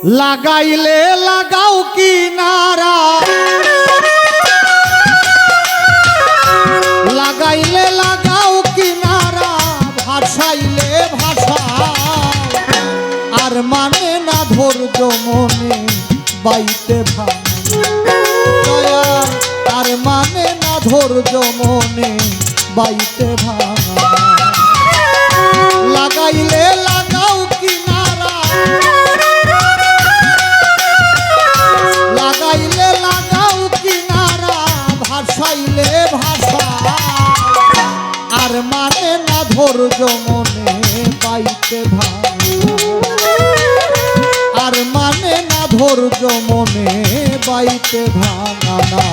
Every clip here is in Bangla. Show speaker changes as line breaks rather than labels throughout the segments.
লাগাইলে লাগাও কিনারা, লাগাইলে লাগাও কিনারা, ভাসাইলে ভাষা আর মানে না ধৈর্য মনে বাইতে ভাঙা, আর মানে না ধৈর্য মনে বাইতে ভাঙা। লাগাইলে লাগাও কিনারা, লাগাইলে লাগাও কিনারা, ভাসাইলে ভাষা আর মানে না ধৈর্য মনে বাইতে ভাঙা, আর মানে না ধৈর্য মনে বাইতে ভাঙা না।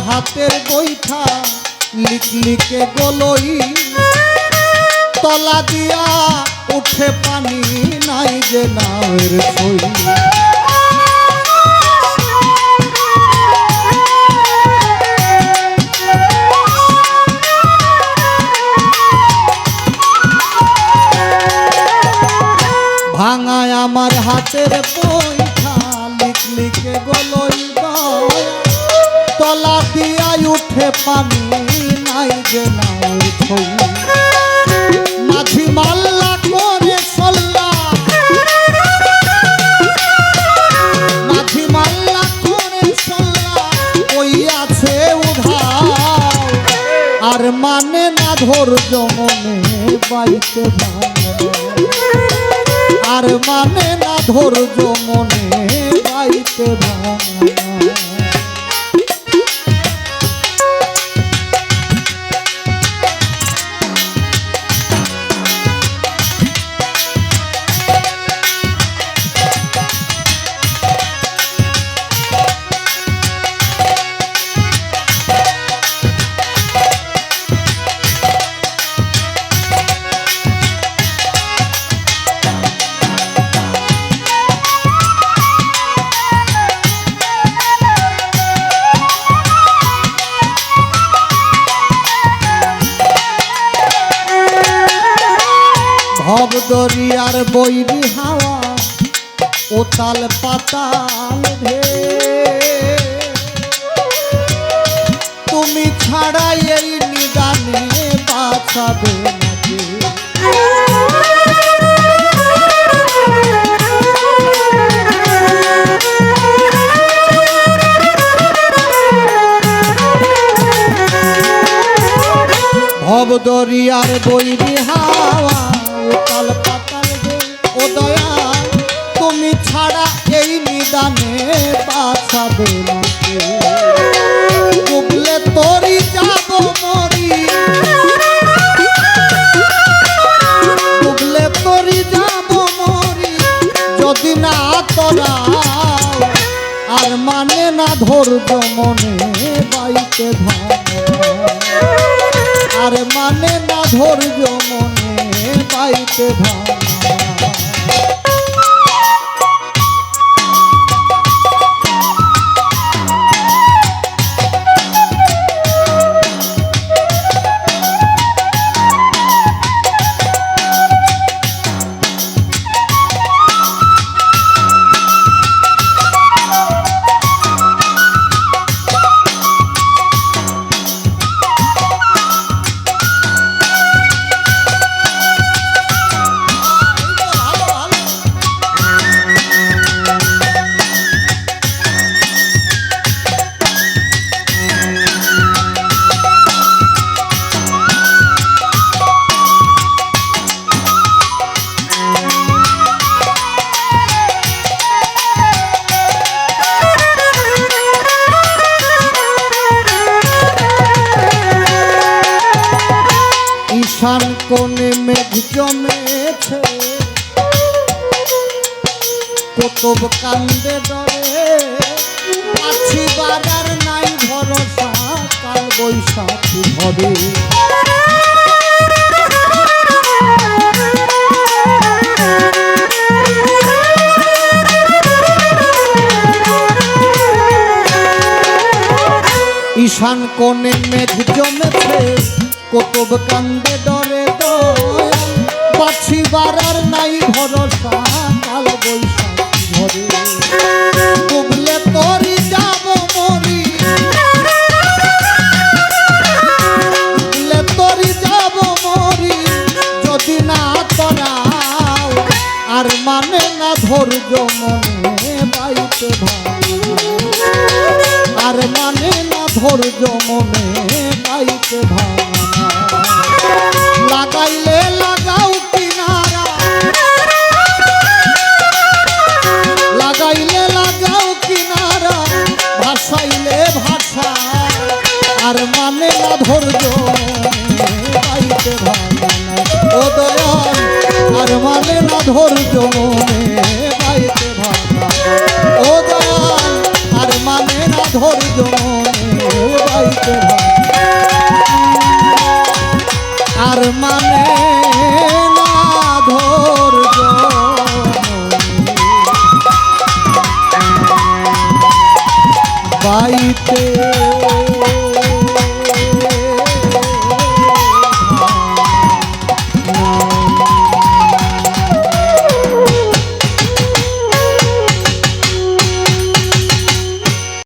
হাতের বৈঠা লিকলিকে গলই, তলা দিয়া উঠে পানি নাই যে নাওয়ের ছই। ভাঙায় আমার হাতের বৈঠা লিকলিকে গলই, তলা দিয়া উঠে পানি নাই যে নাওয়ের ছই। মাঝি মাল্লা করে সল্লা, মাঝি মাল্লা করে সল্লা ওই আছে উধাও, আর মানে না ধৈর্য মনে বাইতে ভাঙা, আর মানে না ধৈর্য মনে বাইতে ভাঙা। ভব দরিয়ার বৈরি হাওয়া ওতাল পাতাল ঢে, তুমি ছাড়া এই নিদানে বাঁচাবে না কে। ভব দরিয়ার বৈরি হাওয়া ওতাল পাতাল ঢে, ও দয়াল তুমি ছাড়া এই নিদানে বাঁচাবে না কে। ডুবলে তোরি যাব মরি, ডুবলে তোরি যাব মরি যদি না তোরাও, আর মানে না ধৈর্য মনে বাইতে ভাঙা, আর মানে না ধৈর্য মনে বাইতে ভাঙা। ঈশান কোণে মেঘ জমেছে, কতব কান্দে ডরে, আছি বাজার নাই ভরসা, কাল বৈশাখী হবে। ঈশান কোণে মেঘ জমেছে, কতব কান্দে ডরে দয়াল, বাছি বাড়ার নাই ভরসা, কাল বৈশাখী ভরে। ডুবলে তরি যাব মরি, ডুবলে তরি যাব মরি, যদি না তরাও, আর মানে না ধৈর্য মনে বাইতে ভালো, আর মানে না ধৈর্য মনে বাইতে ভাঙা। লাগাইলে লাগাও কিনারা, লাগাইলে লাগাও কিনারা, ভাসাইলে ভাষা, আর মানে না ধৈর্য বাইতে ভাঙা। ও দয়াল, আর মানে না ধৈর্য মনে বাইতে ভাঙা। ও দয়াল, আর মানে না ধৈর্য মনে বাইতে ভাঙা। আর